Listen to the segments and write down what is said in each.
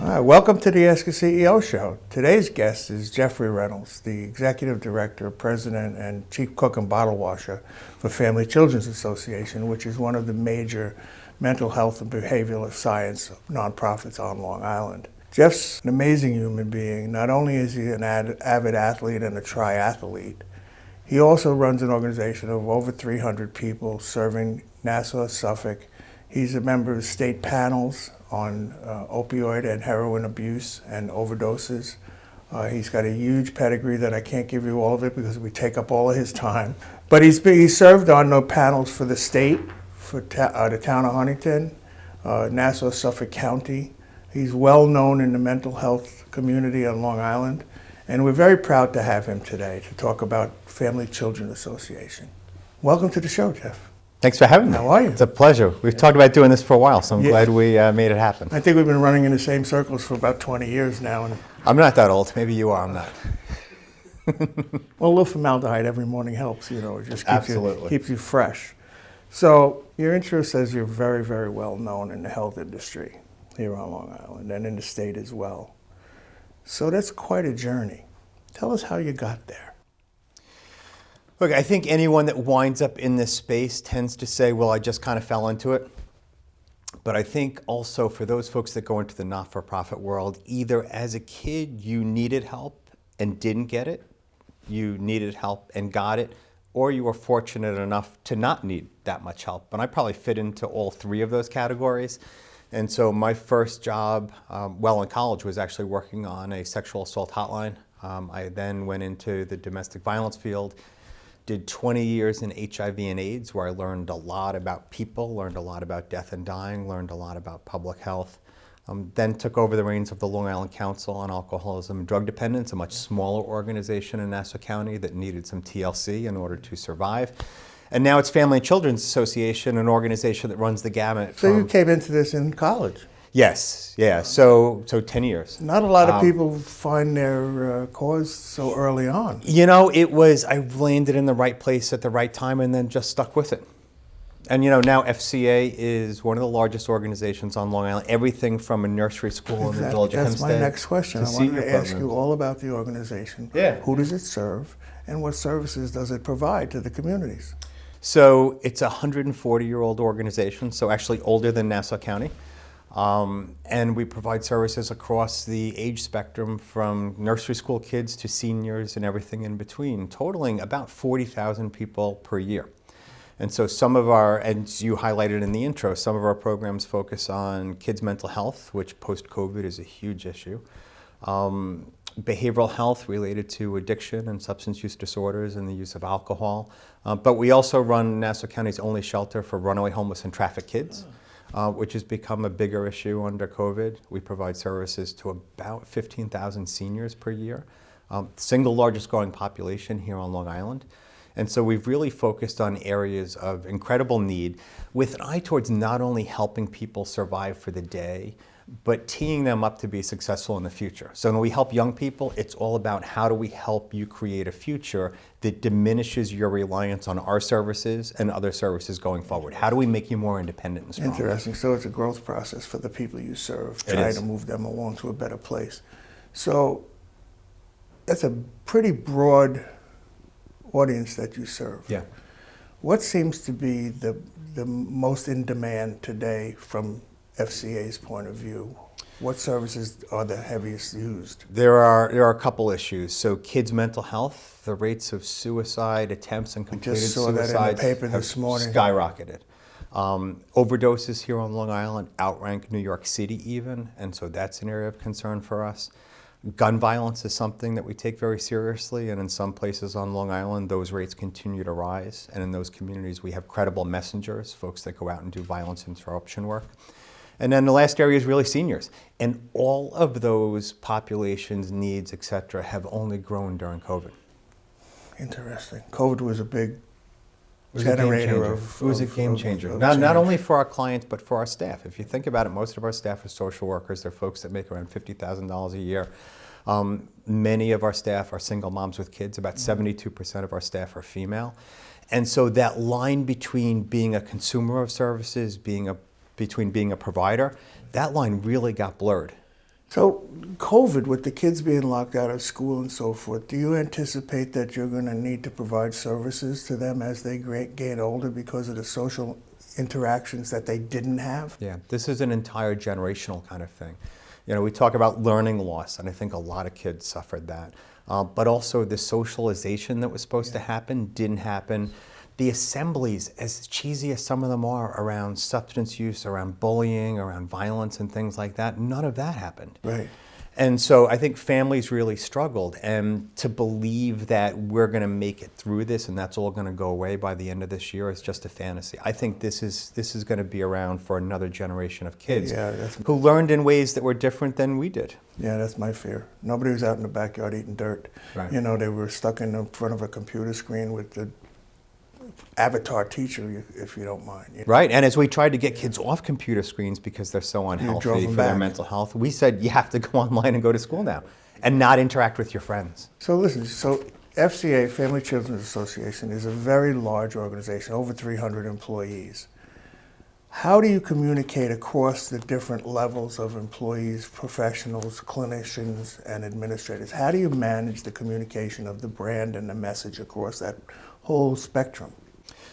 Hi, welcome to the Ask a CEO show. Today's guest is Jeffrey Reynolds, the Executive Director, President, and Chief Cook and Bottle Washer for Family Children's Association, which is one of the major mental health and behavioral science nonprofits on Long Island. Jeff's an amazing human being. Not only is he an avid athlete and a triathlete, he also runs an organization of over 300 people serving Nassau, Suffolk. He's a member of state panels on opioid and heroin abuse and overdoses. He's got a huge pedigree that I can't give you all of it because we take up all of his time. But he's served on the panels for the state, for the town of Huntington, Nassau, Suffolk County. He's well known in the mental health community on Long Island. And we're very proud to have him today to talk about Family Children Association. Welcome to the show, Jeff. Thanks for having me. How are you? It's a pleasure. We've talked about doing this for a while, so I'm glad we made it happen. I think we've been running in the same circles for about 20 years now. And I'm not that old. Maybe you are. I'm not. well, a little formaldehyde every morning helps, you know. It just Absolutely. keeps you fresh. So your intro says you're very, very well known in the health industry here on Long Island and in the state as well. So that's quite a journey. Tell us how you got there. Look, I think anyone that winds up in this space tends to say, well, I just kind of fell into it. But I think also for those folks that go into the not-for-profit world, either as a kid you needed help and didn't get it, you needed help and got it, or you were fortunate enough to not need that much help. And I probably fit into all three of those categories. And so my first job while in college was actually working on a sexual assault hotline. I then went into the domestic violence field, did 20 years in HIV and AIDS, where I learned a lot about people, learned a lot about death and dying, learned a lot about public health. Then took over the reins of the Long Island Council on Alcoholism and Drug Dependence, a much smaller organization in Nassau County that needed some TLC in order to survive. And now it's Family and Children's Association, an organization that runs the gamut. So you came into this in college? Yes, yeah, so 10 years. Not a lot of people find their cause so early on. You know, I landed in the right place at the right time and then just stuck with it. And you know, now FCA is one of the largest organizations on Long Island, everything from a nursery school in the village of Hempstead. That's my next question. I wanted to ask you all about the organization. Yeah. Who does it serve and what services does it provide to the communities? So it's a 140-year-old organization, so actually older than Nassau County. And we provide services across the age spectrum from nursery school kids to seniors and everything in between, totaling about 40,000 people per year. And so some of our, as you highlighted in the intro, some of our programs focus on kids' mental health, which post-COVID is a huge issue. Behavioral health related to addiction and substance use disorders and the use of alcohol. But we also run Nassau County's only shelter for runaway homeless and trafficked kids. Which has become a bigger issue under COVID. We provide services to about 15,000 seniors per year, single largest growing population here on Long Island. And so we've really focused on areas of incredible need with an eye towards not only helping people survive for the day, but teeing them up to be successful in the future. So when we help young people, it's all about how do we help you create a future that diminishes your reliance on our services and other services going forward. How do we make you more independent and strong? Interesting. So it's a growth process for the people you serve, trying to move them along to a better place. So that's a pretty broad audience that you serve. Yeah. What seems to be the most in demand today from FCA's point of view? What services are the heaviest used? There are a couple issues. So kids' mental health, the rates of suicide attempts and completed suicides that in the paper this morning. Skyrocketed. Overdoses here on Long Island outrank New York City even, and so that's an area of concern for us. Gun violence is something that we take very seriously, and in some places on Long Island, those rates continue to rise. And in those communities, we have credible messengers, folks that go out and do violence interruption work. And then the last area is really seniors. And all of those populations, needs, et cetera, have only grown during COVID. Interesting. COVID was a big generator of... It was a game changer. Not only for our clients, but for our staff. If you think about it, most of our staff are social workers. They're folks that make around $50,000 a year. Many of our staff are single moms with kids. About 72% of our staff are female. And so that line between being a consumer of services, between being a provider, that line really got blurred. So, COVID, with the kids being locked out of school and so forth, do you anticipate that you're going to need to provide services to them as they gain older because of the social interactions that they didn't have? Yeah, this is an entire generational kind of thing. You know, we talk about learning loss, and I think a lot of kids suffered that. But also the socialization that was supposed to happen didn't happen. The assemblies, as cheesy as some of them are, around substance use, around bullying, around violence and things like that, none of that happened. Right. And so I think families really struggled, and to believe that we're going to make it through this and that's all going to go away by the end of this year is just a fantasy. I think this is going to be around for another generation of kids who learned in ways that were different than we did. Yeah, that's my fear. Nobody was out in the backyard eating dirt. Right. You know, they were stuck in front of a computer screen with the avatar teacher, if you don't mind. You know? Right, and as we tried to get kids off computer screens because they're so unhealthy for their mental health, we said you have to go online and go to school now and not interact with your friends. So listen, FCA, Family Children's Association, is a very large organization, over 300 employees. How do you communicate across the different levels of employees, professionals, clinicians, and administrators? How do you manage the communication of the brand and the message across that whole spectrum?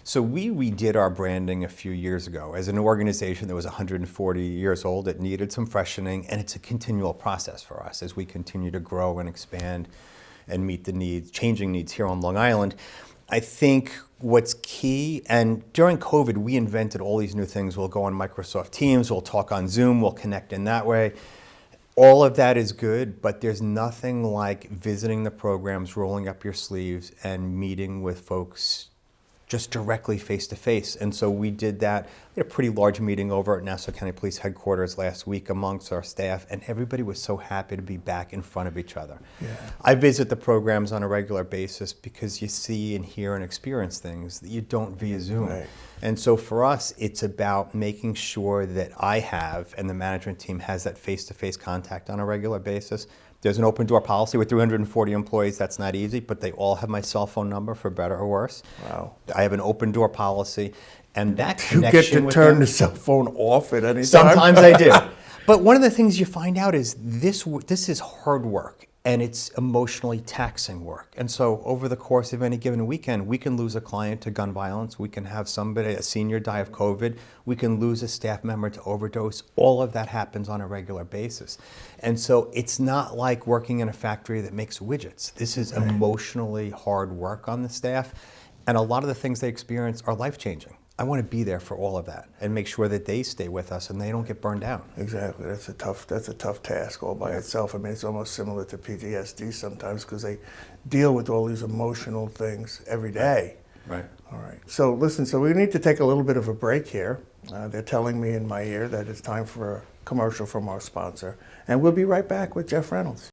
So we redid our branding a few years ago. As an organization that was 140 years old, it needed some freshening, and it's a continual process for us as we continue to grow and expand and meet the needs, changing needs here on Long Island. I think what's key, and during COVID, we invented all these new things. We'll go on Microsoft Teams, we'll talk on Zoom, we'll connect in that way. All of that is good, but there's nothing like visiting the programs, rolling up your sleeves, and meeting with folks just directly face to face. And so we did that. We had a pretty large meeting over at Nassau County Police Headquarters last week amongst our staff, and everybody was so happy to be back in front of each other. Yeah. I visit the programs on a regular basis because you see and hear and experience things that you don't via Zoom. Right. And so for us, it's about making sure that I have and the management team has that face-to-face contact on a regular basis. There's an open door policy with 340 employees. That's not easy, but they all have my cell phone number for better or worse. Wow. I have an open door policy, and that You connection get to with turn them, the cell phone off at any time? sometimes I do. But one of the things you find out is this is hard work, and it's emotionally taxing work. And so over the course of any given weekend, we can lose a client to gun violence. We can have a senior die of COVID. We can lose a staff member to overdose. All of that happens on a regular basis. And so it's not like working in a factory that makes widgets. This is emotionally hard work on the staff. And a lot of the things they experience are life-changing. I want to be there for all of that and make sure that they stay with us and they don't get burned out. Exactly. That's a tough task all by itself. I mean, it's almost similar to PTSD sometimes because they deal with all these emotional things every day. Right. All right. So listen, so we need to take a little bit of a break here. They're telling me in my ear that it's time for a commercial from our sponsor. And we'll be right back with Jeff Reynolds.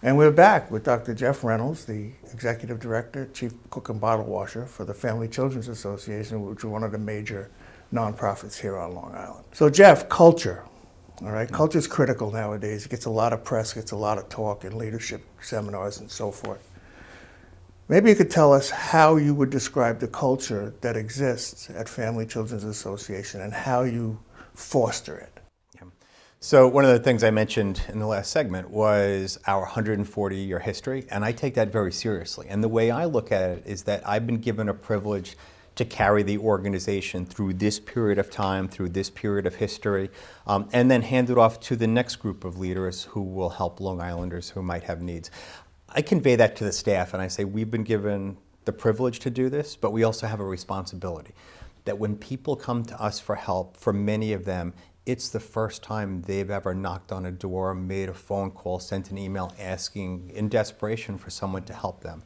And we're back with Dr. Jeff Reynolds, the Executive Director, Chief Cook and Bottle Washer for the Family Children's Association, which is one of the major nonprofits here on Long Island. So Jeff, culture. All right, culture is critical nowadays. It gets a lot of press, gets a lot of talk in leadership seminars and so forth. Maybe you could tell us how you would describe the culture that exists at Family Children's Association and how you foster it. Yeah. So one of the things I mentioned in the last segment was our 140-year history, and I take that very seriously. And the way I look at it is that I've been given a privilege to carry the organization through this period of time, through this period of history, and then hand it off to the next group of leaders who will help Long Islanders who might have needs. I convey that to the staff and I say we've been given the privilege to do this, but we also have a responsibility that when people come to us for help, for many of them, it's the first time they've ever knocked on a door, made a phone call, sent an email asking in desperation for someone to help them.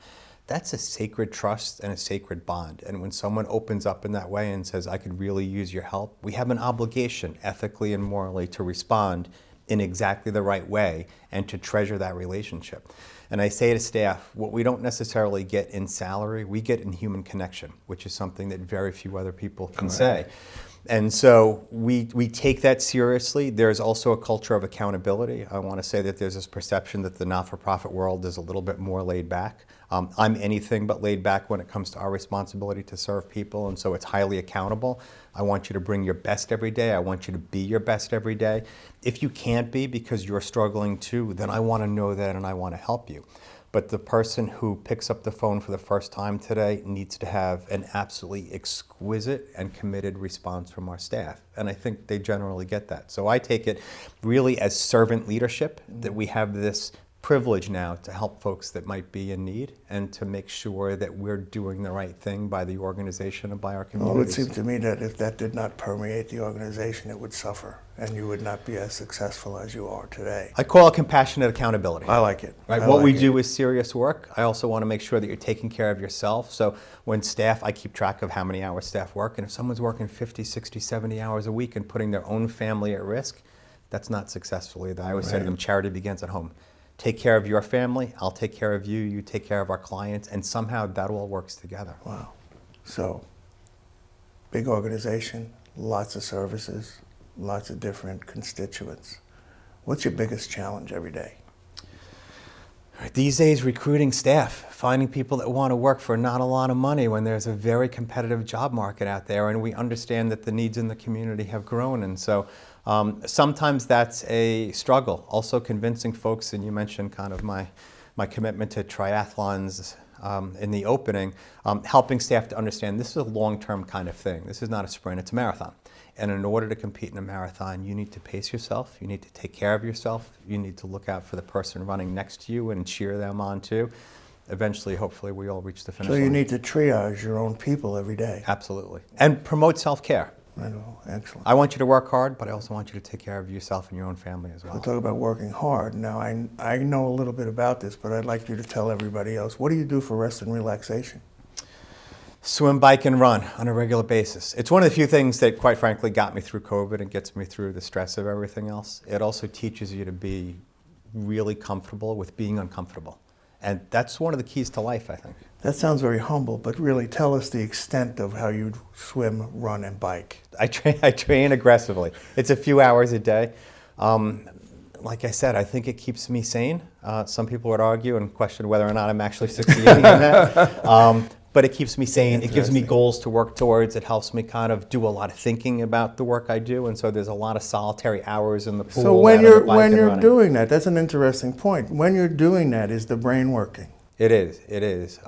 That's a sacred trust and a sacred bond. And when someone opens up in that way and says, I could really use your help, we have an obligation ethically and morally to respond in exactly the right way and to treasure that relationship. And I say to staff, what we don't necessarily get in salary, we get in human connection, which is something that very few other people can say. And so we take that seriously. There's also a culture of accountability. I want to say that there's this perception that the not-for-profit world is a little bit more laid back. I'm anything but laid back when it comes to our responsibility to serve people, and so it's highly accountable. I want you to bring your best every day. I want you to be your best every day. If you can't be because you're struggling too, then I want to know that and I want to help you. But the person who picks up the phone for the first time today needs to have an absolutely exquisite and committed response from our staff. And I think they generally get that. So I take it really as servant leadership, that we have this privilege now to help folks that might be in need and to make sure that we're doing the right thing by the organization and by our communities. Well, it would seem to me that if that did not permeate the organization, it would suffer and you would not be as successful as you are today. I call it compassionate accountability. I like it. Right? What we do is serious work. I also want to make sure that you're taking care of yourself. So when staff, I keep track of how many hours staff work, and if someone's working 50, 60, 70 hours a week and putting their own family at risk, that's not successful either. I always say to them, charity begins at home. Take care of your family, I'll take care of you, you take care of our clients, and somehow that all works together. Wow. So, big organization, lots of services, lots of different constituents. What's your biggest challenge every day? These days, recruiting staff, finding people that want to work for not a lot of money when there's a very competitive job market out there, and we understand that the needs in the community have grown, and so sometimes that's a struggle. Also convincing folks, and you mentioned kind of my commitment to triathlons in the opening, helping staff to understand this is a long-term kind of thing. This is not a sprint, it's a marathon. And in order to compete in a marathon, you need to pace yourself, you need to take care of yourself, you need to look out for the person running next to you and cheer them on too. Eventually, hopefully, we all reach the finish line. So you need to triage your own people every day. Absolutely. And promote self-care. I know, excellent. I want you to work hard, but I also want you to take care of yourself and your own family as well. We'll talk about working hard. Now, I know a little bit about this, but I'd like you to tell everybody else. What do you do for rest and relaxation? Swim, bike, and run on a regular basis. It's one of the few things that, quite frankly, got me through COVID and gets me through the stress of everything else. It also teaches you to be really comfortable with being uncomfortable. And that's one of the keys to life, I think. That sounds very humble, but really tell us the extent of how you swim, run, and bike. I train aggressively. It's a few hours a day. Like I said, I think it keeps me sane. Some people would argue and question whether or not I'm actually succeeding in that. But it keeps me sane. It gives me goals to work towards. It helps me kind of do a lot of thinking about the work I do. And so there's a lot of solitary hours in the pool. So when you're doing that, that's an interesting point. When you're doing that, is the brain working? It is.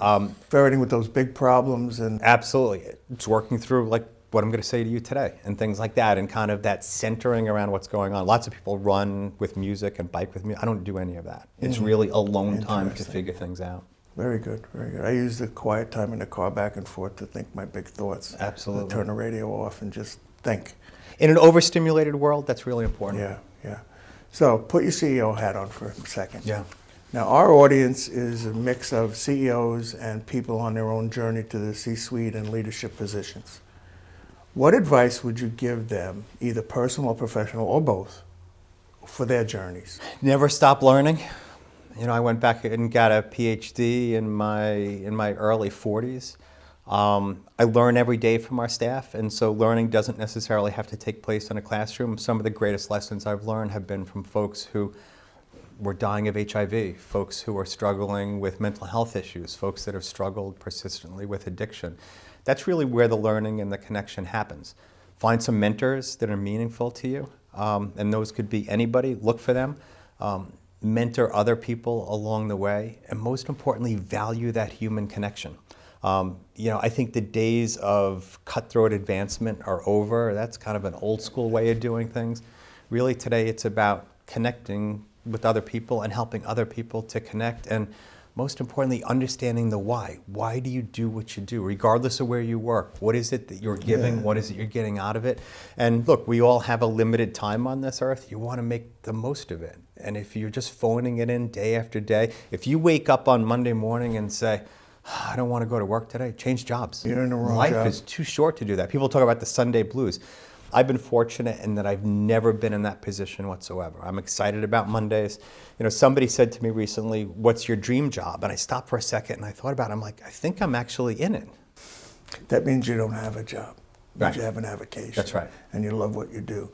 Ferreting with those big problems and... Absolutely. It's working through like what I'm going to say to you today and things like that, and kind of that centering around what's going on. Lots of people run with music and bike with me. I don't do any of that. It's really alone time to figure things out. Very good, very good. I use the quiet time in the car back and forth to think my big thoughts. Absolutely. Turn the radio off and just think. In an overstimulated world, that's really important. Yeah. So put your CEO hat on for a second. Yeah. Now, our audience is a mix of CEOs and people on their own journey to the C-suite and leadership positions. What advice would you give them, either personal or professional or both, for their journeys? Never stop learning. You know, I went back and got a PhD in my early 40s. I learn every day from our staff, and so learning doesn't necessarily have to take place in a classroom. Some of the greatest lessons I've learned have been from folks who were dying of HIV, folks who are struggling with mental health issues, folks that have struggled persistently with addiction. That's really where the learning and the connection happens. Find some mentors that are meaningful to you, and those could be anybody. Look for them. Mentor other people along the way, and most importantly, value that human connection. I think the days of cutthroat advancement are over. That's kind of an old school way of doing things. Really today it's about connecting with other people and helping other people to connect, and most importantly, understanding the why. Why do you do what you do, regardless of where you work? What is it that you're giving? What is it you're getting out of it? And look, we all have a limited time on this earth. You want to make the most of it. And if you're just phoning it in day after day, if you wake up on Monday morning and say, I don't want to go to work today, change jobs. You're in the wrong Life job. is too short to do that. People talk about the Sunday blues. I've been fortunate in that I've never been in that position whatsoever. I'm excited about Mondays. Somebody said to me recently, what's your dream job? And I stopped for a second and I thought about it. I'm like, I think I'm actually in it. That means you don't have a job. That Right. You have an avocation. That's right. And you love what you do.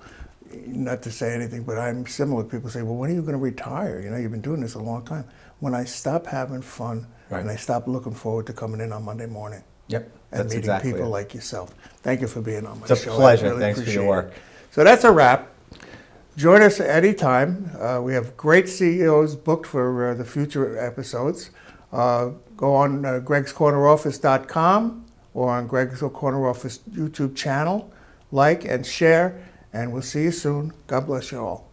Not to say anything, but I'm similar. People say, well, when are you going to retire? You've been doing this a long time. When I stop having fun Right. and I stop looking forward to coming in on Monday morning. Yep, And that's meeting exactly people it. like yourself. Thank you for being on my It's a show. pleasure. I really Thanks for your appreciate work. it. So that's a wrap. Join us anytime. We have great CEOs booked for the future episodes. Go on gregscorneroffice.com or on Greg's Corner Office YouTube channel. Like and share, and we'll see you soon. God bless you all.